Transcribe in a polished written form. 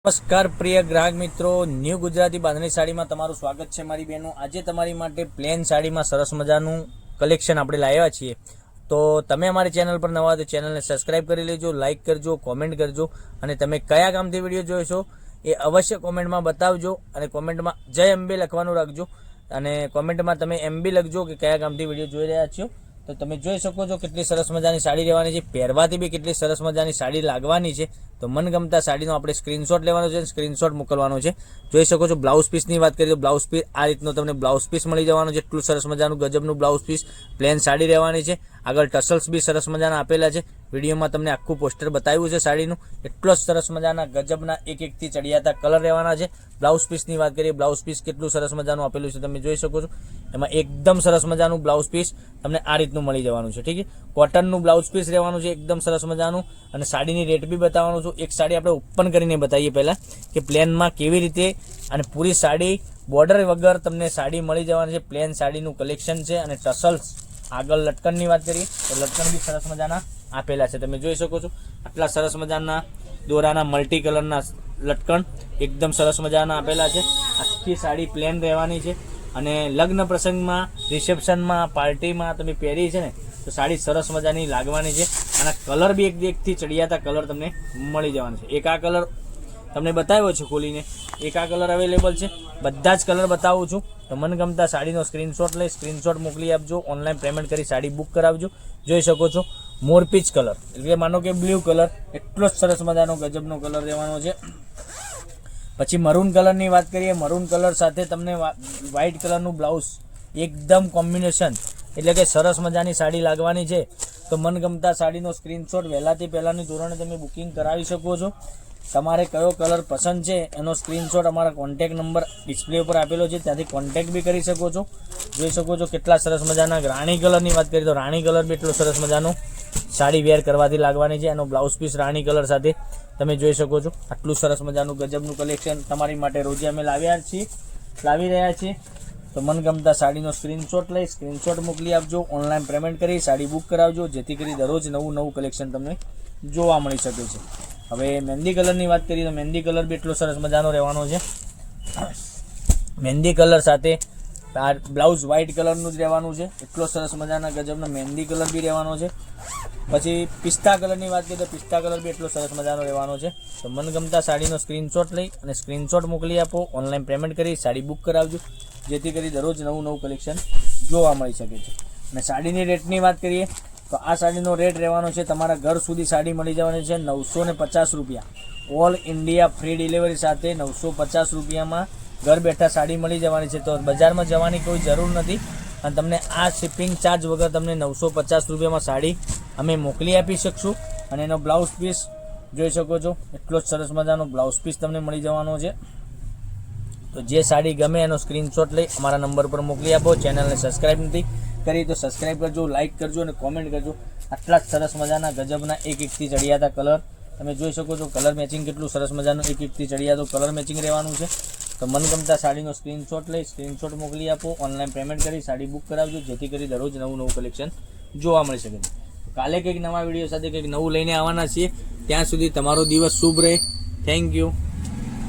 નમસ્કાર પ્રિય ગ્રાહક મિત્રો, ન્યૂ ગુજરાતી બાંધણી સાડીમાં તમારું સ્વાગત છે મારી બહેનો। આજે તમારી માટે પ્લેન સાડીમાં સરસ મજાનું કલેક્શન આપણે લાવ્યા છીએ। તો તમે અમારી ચેનલ પર નવા તો ચેનલને સબસ્ક્રાઇબ કરી લેજો, લાઇક કરજો, કોમેન્ટ કરજો અને તમે કયા ગામથી વિડીયો જોશો એ અવશ્ય કોમેન્ટમાં બતાવજો અને કોમેન્ટમાં જય અંબે લખવાનું રાખજો અને કોમેન્ટમાં તમે એમબી લખજો કે કયા ગામથી વિડીયો જોઈ રહ્યા છો। તો તમે જોઈ શકો છો કેટલી સરસ મજાની સાડી રહેવાની છે, પહેરવાથી બી કેટલી સરસ મજાની સાડી લાગવાની છે। તો મનગમતા સાડીનો આપણે સ્ક્રીનશોટ લેવાનો છે, સ્ક્રીનશોટ મોકલવાનો છે। જોઈ શકો છો બ્લાઉઝ પીસની વાત કરીએ તો બ્લાઉઝ પીસ આ રીતનો તમને બ્લાઉઝ પીસ મળી જવાનો છે। એટલું સરસ મજાનું ગજબનું બ્લાઉઝ પીસ પ્લેન સાડી રહેવાની છે। આગળ ટસલ્સ બી સરસ મજાના આપેલા છે। વિડીયોમાં તમને આખું પોસ્ટર બતાવ્યું છે સાડીનું। એટલો જ સરસ મજાના ગજબના એક એકથી ચડિયાતા કલર રહેવાના છે। બ્લાઉઝ પીસની વાત કરીએ, બ્લાઉઝ પીસ કેટલું સરસ મજાનું આપેલું છે તમે જોઈ શકો છો। એમાં એકદમ સરસ મજાનું બ્લાઉઝ પીસ તમને આ રીતનું મળી જવાનું છે, ઠીક છે। કોટનનું બ્લાઉઝ પીસ રહેવાનું છે એકદમ સરસ મજાનું અને સાડીની રેટ બી બતાવવાનું છું। એક સાડી આપણે ઓપન કરીને બતાવીએ પહેલાં કે પ્લેનમાં કેવી રીતે અને પૂરી સાડી બોર્ડર વગર તમને સાડી મળી જવાની છે। પ્લેન સાડીનું કલેક્શન છે અને ટસલ્સ આગળ લટકનની વાત કરીએ તો લટકન બી સરસ મજાના આપેલા છે, તમે જોઈ શકો છો। આટલા સરસ મજાના દોરાના મલ્ટી કલરના લટકન એકદમ સરસ મજાના આપેલા છે। આખી સાડી પ્લેન રહેવાની છે અને લગ્ન પ્રસંગમાં, રિસેપ્શનમાં, પાર્ટીમાં તમે પહેરી છે ને તો સાડી સરસ મજાની લાગવાની છે અને કલર બી એકથી ચડિયાતા કલર તમને મળી જવાનો છે। એક આ કલર તમને બતાવ્યો છે ખોલીને, એક આ કલર અવેલેબલ છે, બધા જ કલર બતાવું છું। તો મનગમતા સાડીનો સ્ક્રીનશોટ લઈ સ્ક્રીનશોટ મોકલી આપજો, ઓનલાઈન પેમેન્ટ કરી સાડી બુક કરાવજો। જોઈ શકો છો મોરપીચ કલર એટલે માનો કે બ્લુ કલર, એટલો જ સરસ મજાનો ગજબનો કલર રહેવાનો છે। પછી મરૂન કલરની વાત કરીએ, મરૂન કલર સાથે તમને વ્હાઇટ કલરનું બ્લાઉઝ એકદમ કોમ્બિનેશન એટલે કે સરસ મજાની સાડી લાગવાની છે। તો મનગમતા સાડીનો સ્ક્રીનશોટ વહેલાથી પહેલાંની ધોરણે તમે બુકિંગ કરાવી શકો છો। તમારે કયો કલર પસંદ છે એનો સ્ક્રીનશોટ અમારા કોન્ટેક્ટ નંબર ડિસ્પ્લે ઉપર આપેલો છે, ત્યાંથી કોન્ટેક્ટ બી કરી શકો છો। જોઈ શકો છો કેટલા સરસ મજાના રાણી કલરની વાત કરીએ તો રાણી કલર બી એટલો સરસ મજાનો સાડી વેર કરવાથી લાગવાની છે। એનો બ્લાઉઝ પીસ રાણી કલર સાથે તમે જોઈ શકો છો। આટલું સરસ મજાનું ગજબનું કલેક્શન તમારી માટે રોજે અમે લાવી રહ્યા છીએ। તો મનગમતા સાડીનો સ્ક્રીનશોટ લઈ સ્ક્રીનશોટ મોકલી આપજો, ઓનલાઈન પેમેન્ટ કરી સાડી બુક કરાવજો, જેથી કરી દરરોજ નવું કલેક્શન તમને જોવા મળી શકે છે। હવે મહેંદી કલરની વાત કરીએ તો મહેંદી કલર બી એટલો સરસ મજાનો રહેવાનો છે। મહેંદી કલર સાથે આ બ્લાઉઝ વ્હાઇટ કલરનું જ રહેવાનું છે, એટલો સરસ મજાના ગજબનો મહેંદી કલર બી રહેવાનો છે। પછી પિસ્તા કલરની વાત કરીએ તો પિસ્તા કલર બી એટલો સરસ મજાનો રહેવાનો છે। તો મનગમતા સાડીનો સ્ક્રીનશોટ લઈ અને સ્ક્રીનશોટ મોકલી આપો, ઓનલાઈન પેમેન્ટ કરી સાડી બુક કરાવજો, જેથી કરી દરરોજ નવું કલેક્શન જોવા મળી શકે છે। અને સાડીની રેટની વાત કરીએ તો આ સાડીનો રેટ રહેવાનો છે તમારા ઘર સુધી સાડી મળી જવાની છે 950 રૂપિયા। ઓલ ઇન્ડિયા ફ્રી ડિલિવરી સાથે 950 રૂપિયામાં ઘર બેઠા સાડી મળી જવાની છે। તો બજારમાં જવાની કોઈ જરૂર નથી અને તમને આ શિપિંગ ચાર્જ વગર તમને 950 રૂપિયામાં સાડી અમે મોકલી આપી શકશું। અને એનો બ્લાઉઝ પીસ જોઈ શકો છો, એટલો જ સરસ મજાનો બ્લાઉઝ પીસ તમને મળી જવાનો છે। તો જે સાડી ગમે એનો સ્ક્રીનશોટ લઈ અમારા નંબર પર મોકલી આપો। ચેનલને સબસ્ક્રાઈબ નથી કરી તો સબસ્ક્રાઈબ કરજો, લાઇક કરજો અને કોમેન્ટ કરજો। આટલા જ સરસ મજાના ગજબના એક એકથી ચડિયાતા કલર તમે જોઈ શકો છો। કલર મેચિંગ કેટલું સરસ મજાનું એક એકથી ચડિયાતો કલર મેચિંગ રહેવાનું છે। તો મનગમતા સાડીનો સ્ક્રીનશોટ લઈ સ્ક્રીનશોટ મોકલી આપો, ઓનલાઈન પેમેન્ટ કરી સાડી બુક કરાવજો, જેથી કરી દરરોજ નવું કલેક્શન જોવા મળી શકે છે। કાલે કંઈક નવા વિડીયો સાથે કંઈક નવું લઈને આવવાના છીએ, ત્યાં સુધી તમારો દિવસ શુભ રહે। Thank you.